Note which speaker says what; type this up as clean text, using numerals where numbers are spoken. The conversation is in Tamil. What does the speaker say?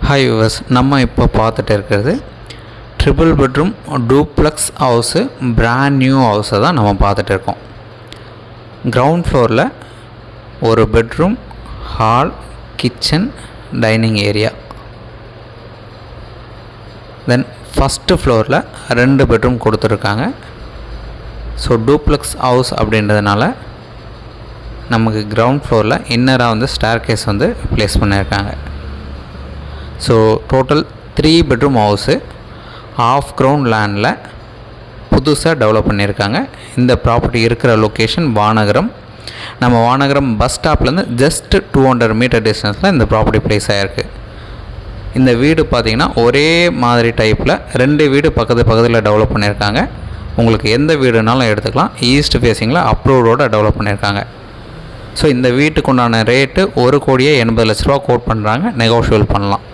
Speaker 1: ஹாய் வியூவர்ஸ், நம்ம இப்போ பார்த்துட்டு இருக்கிறது triple bedroom duplex house, brand new ஹவுஸை தான் நம்ம பார்த்துட்டு இருக்கோம். கிரவுண்ட் ஃப்ளோரில் ஒரு bedroom, hall, kitchen, dining area. Then first ஃப்ளோரில் 2 பெட்ரூம் கொடுத்துருக்காங்க. ஸோ டூப்ளக்ஸ் ஹவுஸ் அப்படின்றதுனால நமக்கு கிரவுண்ட் ஃப்ளோரில் இன்னராக வந்து ஸ்டேர் கேஸ் வந்து ப்ளேஸ் பண்ணியிருக்காங்க. So total 3 bedroom house, of ground லேண்டில் புதுசாக டெவலப் பண்ணியிருக்காங்க. இந்த ப்ராப்பர்ட்டி இருக்கிற லொக்கேஷன் வானகரம். நம்ம வானகரம் பஸ் ஸ்டாப்லேருந்து ஜஸ்ட் 200 மீட்டர் டிஸ்டன்ஸில் இந்த ப்ராப்பர்ட்டி ப்ளேஸ் ஆகிருக்கு. இந்த வீடு பார்த்திங்கன்னா ஒரே மாதிரி டைப்பில் 2 வீடு பக்கத்தில் டெவலப் பண்ணியிருக்காங்க. உங்களுக்கு எந்த வீடுனாலும் எடுத்துக்கலாம். ஈஸ்ட் ஃபேஸிங்கில் அப்ரூவ்டோடு டெவலப் பண்ணியிருக்காங்க. ஸோ இந்த வீட்டுக்கு உண்டான ரேட்டு 1,80,00,000 கோட் பண்ணுறாங்க. நெகோஷியபிள் பண்ணலாம்.